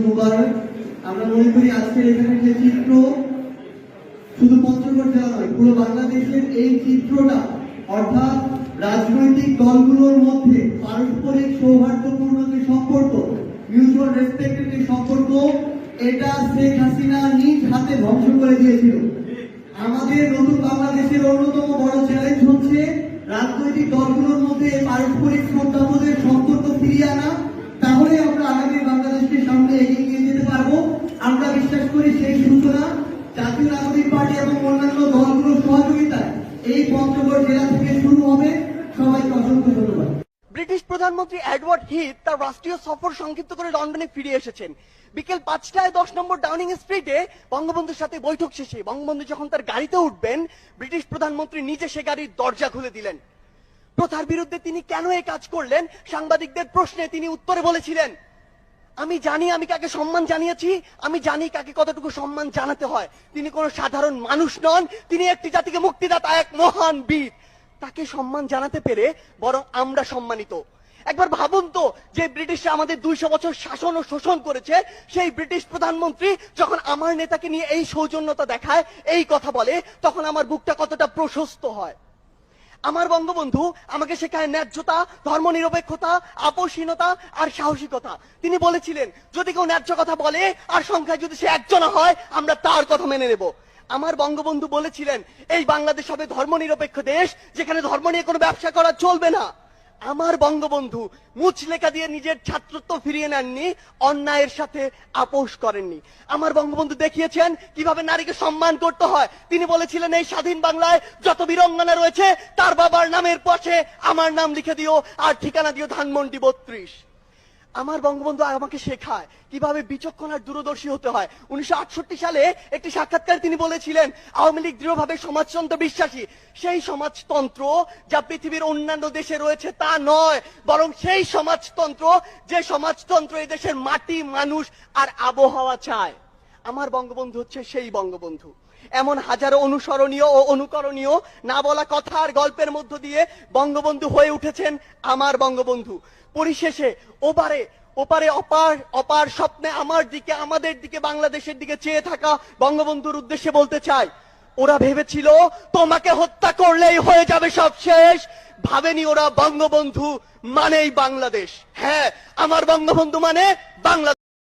মুবারক। আমরা মনে করি আজকের এখানে যে চিত্র শুধু পঞ্চগড় জেলা নয়, পুরো বাংলাদেশের এই চিত্রটা, অর্থাৎ রাজনৈতিক দলগুলোর মধ্যে পারস্পরিক সৌহার্দ্যপূর্ণ যে সম্পর্ক, মিউচুয়াল রেসপেক্টের যে সম্পর্ক, এটা শেখ হাসিনা নিজ হাতে ধ্বংস করে দিয়েছিল। আমাদের নতুন বাংলাদেশের অন্যতম বড় চ্যালেঞ্জ হচ্ছে রাজনৈতিক দলগুলোর মধ্যে পারস্পরিক শ্রদ্ধাবোধের সম্পর্ক ফিরিয়ে আনা। তাহলে আমরা আগামী বাংলাদেশকে সামনে এগিয়ে নিয়ে যেতে পারবো। আমরা বিশ্বাস করি সেই সূচনা জাতীয় নাগরিক পার্টি এবং অন্যান্য দলগুলোর সহযোগিতায় এই পঞ্চগড় জেলা থেকে শুরু হবে। সবাইকে অসংখ্য ধন্যবাদ। ব্রিটিশ প্রধানমন্ত্রী এডওয়ার্ড হিথ তার রাষ্ট্রীয় সফর সংক্ষিপ্ত করে লন্ডনে ফিরে এসেছেন। বিকেল 5টায় 10 নম্বর ডাউনিং স্ট্রিটে বঙ্গবন্ধুর সাথে বৈঠক শেষে বঙ্গবন্ধু যখন তার গাড়িতে উঠবেন, ব্রিটিশ প্রধানমন্ত্রী নিজে সে গাড়ির দরজা খুলে দিলেন। প্রথার বিরুদ্ধে তিনি কেন এই কাজ করলেন, সাংবাদিকদের প্রশ্নে তিনি উত্তরে বলেছিলেন, আমি জানি আমি কাকে সম্মান জানিয়েছি, আমি জানি কাকে কতটুকু সম্মান জানাতে হয়। তিনি কোনো সাধারণ মানুষ নন, তিনি একটি জাতিকে মুক্তিদাতা, এক মহান বীর। তাকে সম্মান জানাতে পেরে বরং আমরা সম্মানিত। একবার ভাবুন তো, যে ব্রিটিশরা আমাদের 200 বছর শাসন ও শোষণ করেছে, সেই ব্রিটিশ প্রধানমন্ত্রী যখন আমার নেতাকে নিয়ে এই সৌজন্যতা দেখায়, এই কথা বলে, তখন আমার বুকটা কতটা প্রশস্ত হয়। আমার বঙ্গবন্ধু আমাকে শেখায় ন্যায্যতা, ধর্মনিরপেক্ষতা, আপোষহীনতা আর সাহসিকতা। তিনি বলেছিলেন, যদি কেউ ন্যায্য কথা বলে আর সংখ্যায় যদি সে একজন হয়, আমরা তার কথা মেনে নেব। আমার বঙ্গবন্ধু বলেছিলেন, এই বাংলাদেশ হবে ধর্মনিরপেক্ষ দেশ, যেখানে ধর্ম নিয়ে কোনো ব্যবসা করা চলবে না। আমার বঙ্গবন্ধু মুচলেখা দিয়ে নিজের ছাত্রত্ব ফিরিয়ে নেননি, অন্যায়ের সাথে আপোষ করেননি। আমার বঙ্গবন্ধু দেখিয়েছেন কিভাবে নারীকে সম্মান করতে হয়। তিনি বলেছিলেন, এই স্বাধীন বাংলায় যত বীরঙ্গনা রয়েছে তার বাবার নামের পাশে আমার নাম লিখে দিও আর ঠিকানা দিও ধানমন্ডি 32। আমার বঙ্গবন্ধু আমাকে শেখায় কিভাবে বিচক্ষণ আর দূরদর্শী হতে হয়। 1968 সালে একটি সাক্ষাৎকারে তিনি বলেছিলেন, আওয়ামী লীগ দৃঢ়ভাবে সমাজতন্ত্র বিশ্বাসী। সেই সমাজতন্ত্র যা পৃথিবীর অন্যান্য দেশে রয়েছে তা নয়, বরং সেই সমাজতন্ত্র যে সমাজতন্ত্র এই দেশের মাটি, মানুষ আর আবহাওয়া চায়। আমার বঙ্গবন্ধু হচ্ছে সেই বঙ্গবন্ধু। এমন হাজারো অনুসরণীয় ও অনুকরণীয় না বলা কথা আর গল্পের মধ্য দিয়ে বঙ্গবন্ধু হয়ে উঠেছেন আমার বঙ্গবন্ধু। পরিশেষে ওপারে অপার স্বপ্নে আমার দিকে, আমাদের দিকে, বাংলাদেশের দিকে চেয়ে থাকা বঙ্গবন্ধুর উদ্দেশ্যে বলতে চাই, ওরা ভেবেছিল তোমাকে হত্যা করলেই হয়ে যাবে সব শেষ। ভাবেনি ওরা বঙ্গবন্ধু মানেই বাংলাদেশ। হ্যাঁ, আমার বঙ্গবন্ধু মানে বাংলাদেশ।